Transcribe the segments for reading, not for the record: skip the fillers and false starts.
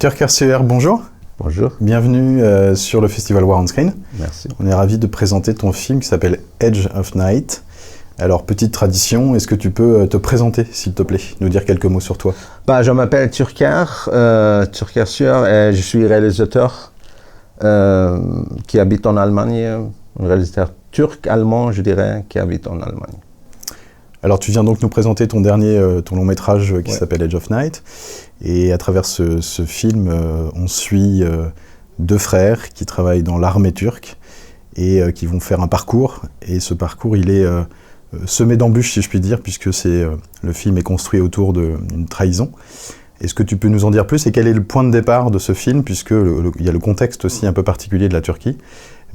Turk Ersuer, bonjour. Bonjour. Bienvenue sur le festival War on Screen. Merci. On est ravis de présenter ton film qui s'appelle Edge of Night. Alors, petite tradition, est-ce que tu peux te présenter, s'il te plaît, nous dire quelques mots sur toi? Je m'appelle Turk Ersuer et je suis réalisateur qui habite en Allemagne, un réalisateur turc-allemand, je dirais, qui habite en Allemagne. Alors, tu viens donc nous présenter ton long métrage qui s'appelle Edge of Night. Et à travers ce film, on suit deux frères qui travaillent dans l'armée turque et qui vont faire un parcours. Et ce parcours, il est semé d'embûches, si je puis dire, puisque le film est construit autour d'une trahison. Est-ce que tu peux nous en dire plus? Et quel est le point de départ de ce film, puisque il y a le contexte aussi un peu particulier de la Turquie.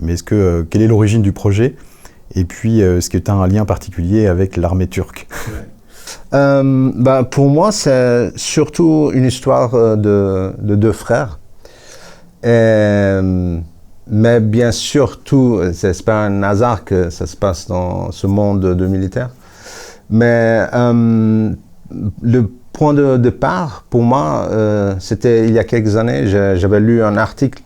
Mais quelle est l'origine du projet? Et puis, est-ce que tu as un lien particulier avec l'armée turque? Pour moi, c'est surtout une histoire de deux frères. Mais bien sûr, c'est pas un hasard que ça se passe dans ce monde de militaires. Mais le point de départ, pour moi, c'était il y a quelques années. J'avais lu un article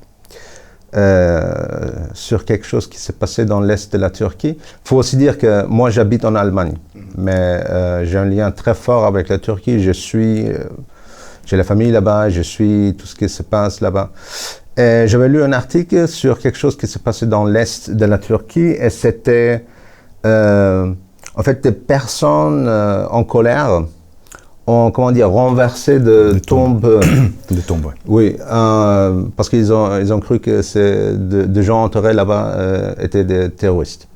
sur quelque chose qui s'est passé dans l'est de la Turquie. Il faut aussi dire que moi j'habite en Allemagne, mais j'ai un lien très fort avec la Turquie. J'ai la famille là-bas, je suis tout ce qui se passe là-bas. Et j'avais lu un article sur quelque chose qui s'est passé dans l'est de la Turquie et c'était en fait des personnes en colère ont renversé de tombes. De tombes, ouais. Oui, parce qu'ils ont cru que des gens enterrés là-bas étaient des terroristes.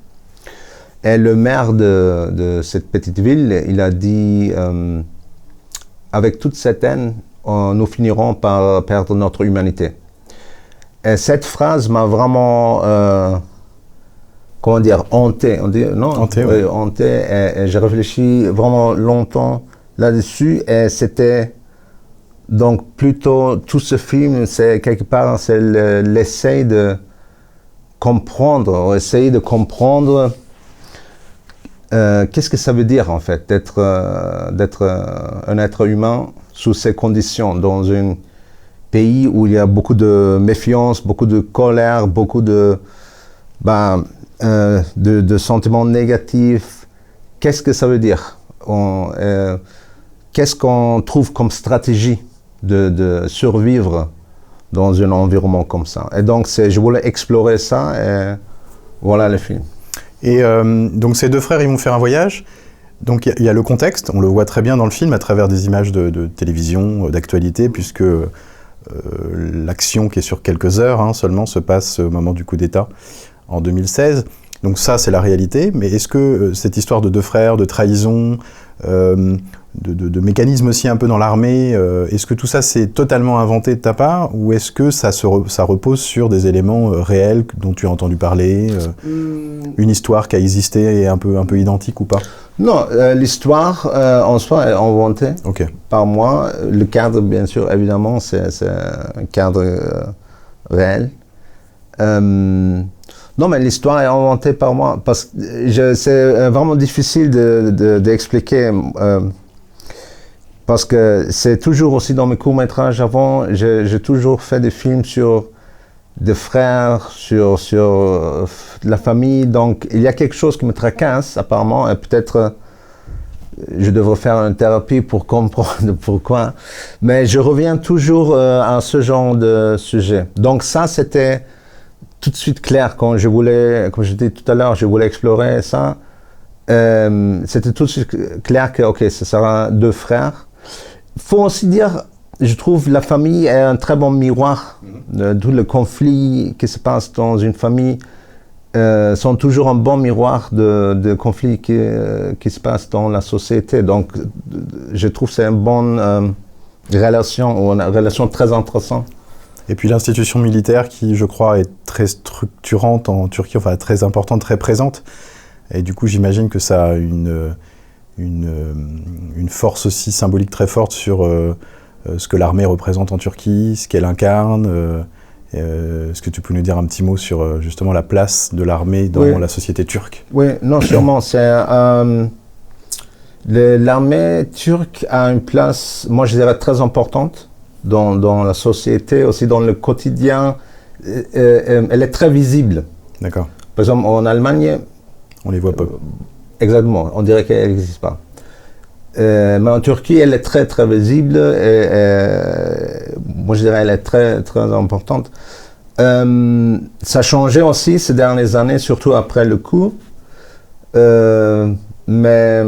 Et le maire de cette petite ville, il a dit avec toute cette haine, nous finirons par perdre notre humanité. Et cette phrase m'a vraiment hanté. On dit, non? Hanté, oui. Hanté, et j'ai réfléchi vraiment longtemps là-dessus, et c'était donc plutôt tout ce film, c'est quelque part c'est l'essai de comprendre, essayer de comprendre qu'est-ce que ça veut dire en fait d'être un être humain sous ces conditions dans un pays où il y a beaucoup de méfiance, beaucoup de colère, beaucoup de sentiments négatifs. Qu'est-ce que ça veut dire? Qu'est-ce qu'on trouve comme stratégie de survivre dans un environnement comme ça? Et donc, je voulais explorer ça et voilà le film. Et donc, ces deux frères, ils vont faire un voyage. Donc, il y a le contexte, on le voit très bien dans le film à travers des images de télévision, d'actualité, puisque l'action qui est sur quelques heures seulement se passe au moment du coup d'État en 2016. Donc ça, c'est la réalité. Mais est-ce que cette histoire de deux frères, de trahison, de mécanismes aussi un peu dans l'armée, est-ce que tout ça c'est totalement inventé de ta part ou est-ce que ça repose sur des éléments réels dont tu as entendu parler, une histoire qui a existé et un peu identique ou pas? Non, l'histoire en soi est inventée par moi. Le cadre, bien sûr, évidemment, c'est un cadre réel. Non, mais l'histoire est inventée par moi parce que c'est vraiment difficile d'expliquer. Parce que c'est toujours aussi dans mes courts-métrages avant, j'ai toujours fait des films sur des frères, sur la famille. Donc, il y a quelque chose qui me tracasse, apparemment, et peut-être je devrais faire une thérapie pour comprendre pourquoi. Mais je reviens toujours à ce genre de sujet. Donc, ça, c'était tout de suite clair quand je voulais, comme je disais tout à l'heure, je voulais explorer ça. C'était tout de suite clair que, ce sera deux frères. Il faut aussi dire, je trouve la famille est un très bon miroir. Tous les conflits qui se passent dans une famille sont toujours un bon miroir de conflits qui se passent dans la société. Donc, je trouve que c'est une bonne relation, ou une relation très intéressante. Et puis l'institution militaire qui, je crois, est très structurante en Turquie, enfin très importante, très présente. Et du coup, j'imagine que ça a une force aussi symbolique très forte sur ce que l'armée représente en Turquie, ce qu'elle incarne. Est-ce que tu peux nous dire un petit mot sur justement la place de l'armée dans la société turque? Oui, non, sûrement. L'armée turque a une place, moi je dirais, très importante dans la société, aussi dans le quotidien, elle est très visible. D'accord. Par exemple, en Allemagne... On les voit pas. Exactement, on dirait qu'elle n'existe pas. Mais en Turquie, elle est très très visible. Moi, je dirais qu'elle est très très importante. Ça a changé aussi ces dernières années, surtout après le coup. Mais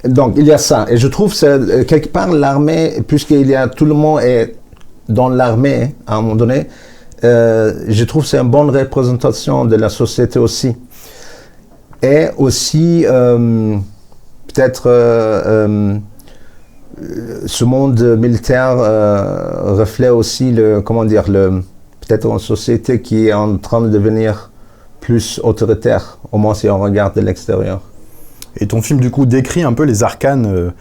donc il y a ça. Et je trouve que quelque part l'armée, puisqu'il y a tout le monde est dans l'armée à un moment donné, je trouve que c'est une bonne représentation de la société aussi. Et aussi peut-être ce monde militaire reflète aussi peut-être une société qui est en train de devenir plus autoritaire, au moins si on regarde de l'extérieur. Et ton film, du coup, décrit un peu les arcanes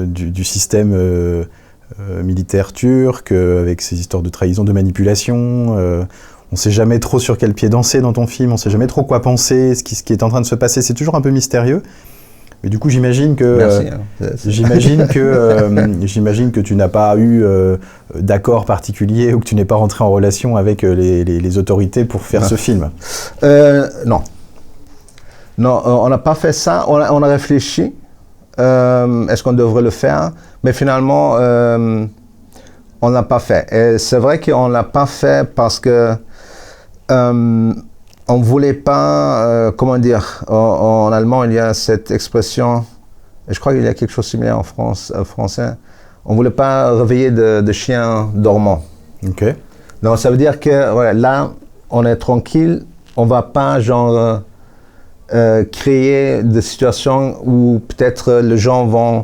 du système militaire turc, avec ses histoires de trahison, de manipulation. On ne sait jamais trop sur quel pied danser dans ton film, on ne sait jamais trop quoi penser, ce qui est en train de se passer. C'est toujours un peu mystérieux. Mais du coup, j'imagine que tu n'as pas eu d'accord particulier ou que tu n'es pas rentré en relation avec les autorités pour faire ce film. Non. Non, on n'a pas fait ça. On a réfléchi. Est-ce qu'on devrait le faire? Mais finalement, on l'a pas fait. Et c'est vrai qu'on l'a pas fait parce que on voulait pas, en allemand, il y a cette expression, et je crois qu'il y a quelque chose de similaire en français, on voulait pas réveiller de chiens dormants. Ok. Donc ça veut dire que là, on est tranquille, on va pas créer des situations où peut-être les gens vont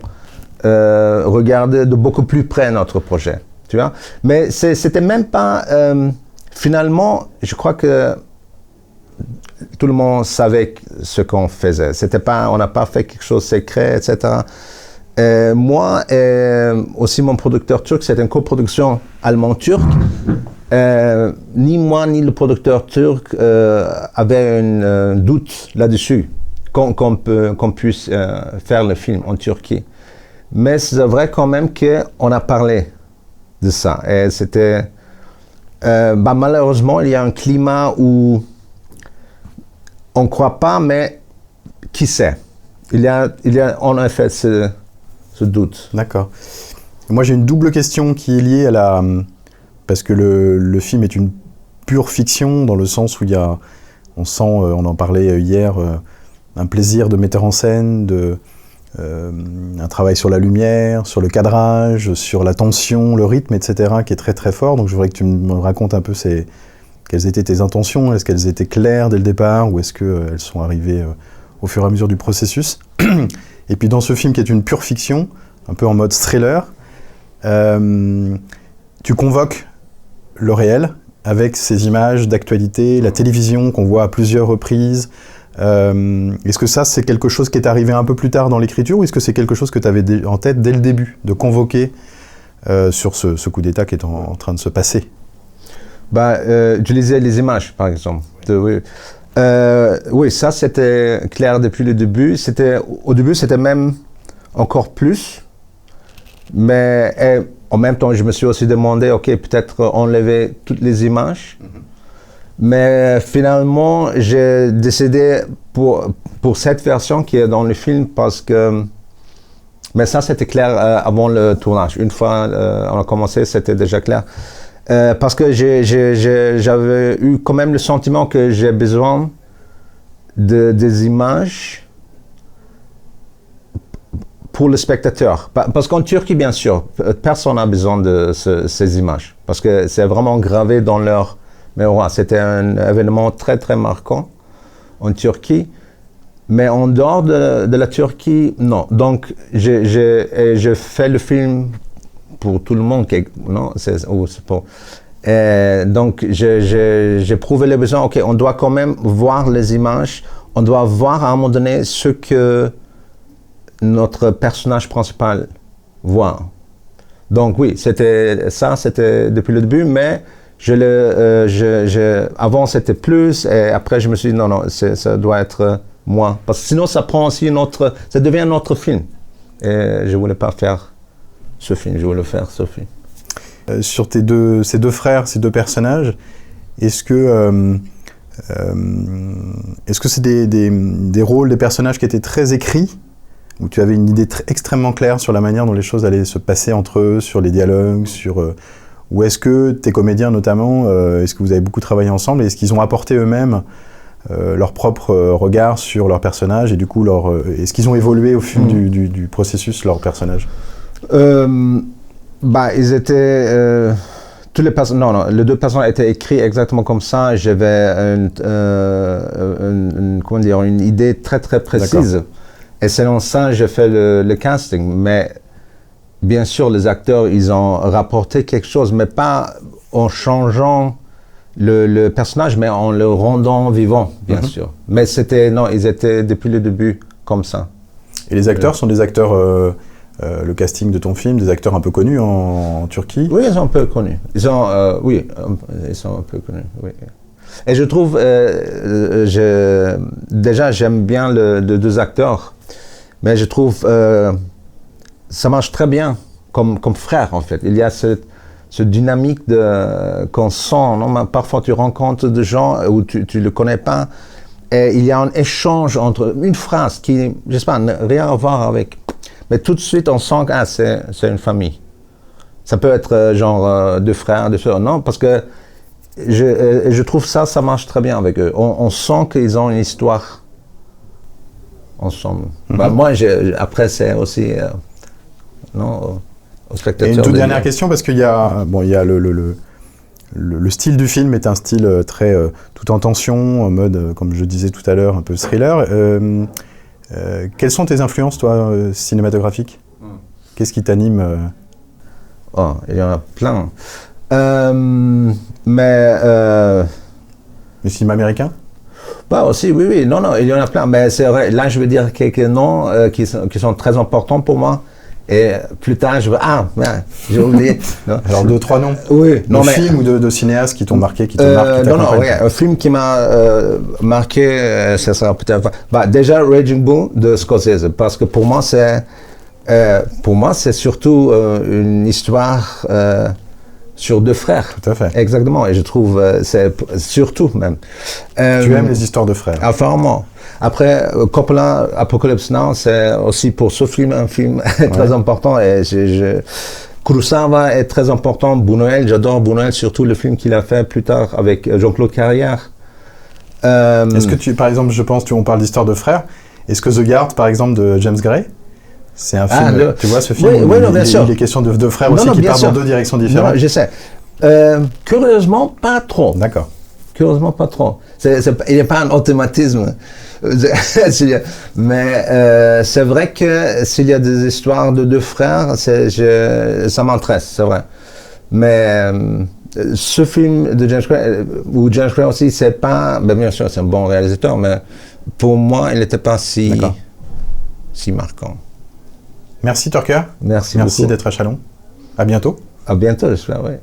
regarder de beaucoup plus près notre projet, tu vois. Mais c'était même pas, finalement, je crois que tout le monde savait ce qu'on faisait. C'était pas, on n'a pas fait quelque chose de secret, etc. Moi et aussi mon producteur turc, c'est une coproduction allemand-turc. Ni moi ni le producteur turc avaient un doute là-dessus qu'on puisse faire le film en Turquie. Mais c'est vrai quand même qu'on a parlé de ça. Et c'était... malheureusement, il y a un climat où on ne croit pas, mais qui sait? Il y a en effet ce doute. D'accord. Moi, j'ai une double question qui est liée à la... Parce que le film est une pure fiction, dans le sens où il y a... On sent, on en parlait hier, un plaisir de metteur en scène, un travail sur la lumière, sur le cadrage, sur la tension, le rythme, etc., qui est très très fort. Donc je voudrais que tu me racontes un peu quelles étaient tes intentions. Est-ce qu'elles étaient claires dès le départ ou est-ce qu'elles sont arrivées au fur et à mesure du processus? Et puis dans ce film qui est une pure fiction, un peu en mode thriller, tu convoques le réel avec ces images d'actualité, la télévision qu'on voit à plusieurs reprises. Est-ce que ça, c'est quelque chose qui est arrivé un peu plus tard dans l'écriture ou est-ce que c'est quelque chose que tu avais en tête dès le début, de convoquer sur ce coup d'État qui est en train de se passer? Utiliser les images, par exemple. Oui, ça c'était clair depuis le début. Au début, c'était même encore plus. Mais en même temps, je me suis aussi demandé, ok, peut-être enlever toutes les images. Mais finalement, j'ai décidé pour cette version qui est dans le film parce que... Mais ça, c'était clair avant le tournage. Une fois on a commencé, c'était déjà clair. Parce que j'avais eu quand même le sentiment que j'ai besoin des images pour le spectateur. Parce qu'en Turquie, bien sûr, personne n'a besoin de ces images. Parce que c'est vraiment gravé dans leur mémoire. C'était un événement très, très marquant en Turquie. Mais en dehors de la Turquie, non. Donc, j'ai fait le film pour tout le monde. Non, donc, j'ai prouvé le besoin. OK, on doit quand même voir les images. On doit voir à un moment donné ce que notre personnage principal voit. Donc, oui, c'était depuis le début, mais avant, c'était plus. Et après, je me suis dit, non, ça doit être moins. Parce que sinon, ça prend aussi ça devient notre film. Et je ne voulais pas faire ce film, je voulais faire ce film. Sur ces deux frères, ces deux personnages, est-ce que c'est des rôles, des personnages qui étaient très écrits, où tu avais une idée extrêmement claire sur la manière dont les choses allaient se passer entre eux, sur les dialogues, ou est-ce que tes comédiens notamment, est-ce que vous avez beaucoup travaillé ensemble, et est-ce qu'ils ont apporté eux-mêmes leur propre regard sur leurs personnages, et du coup, est-ce qu'ils ont évolué au fil du processus, leurs personnages? Ils étaient... les deux personnages étaient écrits exactement comme ça. J'avais une idée très très précise. D'accord. Et selon ça, j'ai fait le casting. Mais bien sûr, les acteurs, ils ont rapporté quelque chose, mais pas en changeant le personnage, mais en le rendant vivant, bien sûr. Mais ils étaient depuis le début comme ça. Et les acteurs sont des acteurs... le casting de ton film, des acteurs un peu connus en Turquie? Oui, ils sont un peu connus. Ils sont un peu connus, oui. Et je trouve, déjà j'aime bien les deux acteurs, mais je trouve ça marche très bien comme frère en fait. Il y a cette dynamique qu'on sent. Non? Parfois tu rencontres des gens où tu ne le connais pas, et il y a un échange entre une phrase qui, je sais pas, n'a rien à voir avec... Mais tout de suite, on sent que c'est une famille. Ça peut être genre deux frères, deux sœurs. Non, parce que je trouve ça marche très bien avec eux. On sent qu'ils ont une histoire ensemble. Moi, après, c'est aussi au spectateur. Et une toute dernière question, parce qu'il y a, le style du film est un style très tout en tension, en mode, comme je disais tout à l'heure, un peu thriller. Quelles sont tes influences, toi, cinématographiques? Qu'est-ce qui t'anime? Il y en a plein. Le cinéma américain? Aussi, oui. Non, il y en a plein. Mais c'est vrai, là, je veux dire quelques noms qui sont très importants pour moi. Et plus tard, j'ai oublié. Alors, 2-3 noms? Oui. De films ou de cinéastes qui t'ont marqué, qui te marquent, un film qui m'a marqué, ça sera peut-être... déjà, Raging Bull de Scorsese, parce que pour moi, c'est surtout une histoire sur deux frères. Tout à fait. Exactement, et je trouve, c'est surtout même. Tu aimes les histoires de frères? Apparemment. Après, Coppola, Apocalypse Now, c'est aussi pour ce film un film très important. Et Kurosawa est très important. Buñuel, j'adore Buñuel, surtout le film qu'il a fait plus tard avec Jean-Claude Carrière. Est-ce que par exemple, on parle d'histoire de frères, est-ce que The Guard, par exemple, de James Gray, c'est un film, tu vois ce film où il est question de frères aussi qui partent dans deux directions différentes? Non, je sais. Curieusement, pas trop. D'accord. Curieusement, pas trop. Il n'y a pas un automatisme. Mais c'est vrai que s'il y a des histoires de deux frères, ça m'intéresse, c'est vrai. Mais ce film de James Gray, ou James Gray aussi, c'est pas... bien sûr, c'est un bon réalisateur, mais pour moi, il n'était pas si marquant. Merci, Torker. Merci d'être à Châlons. À bientôt. À bientôt, j'espère, oui.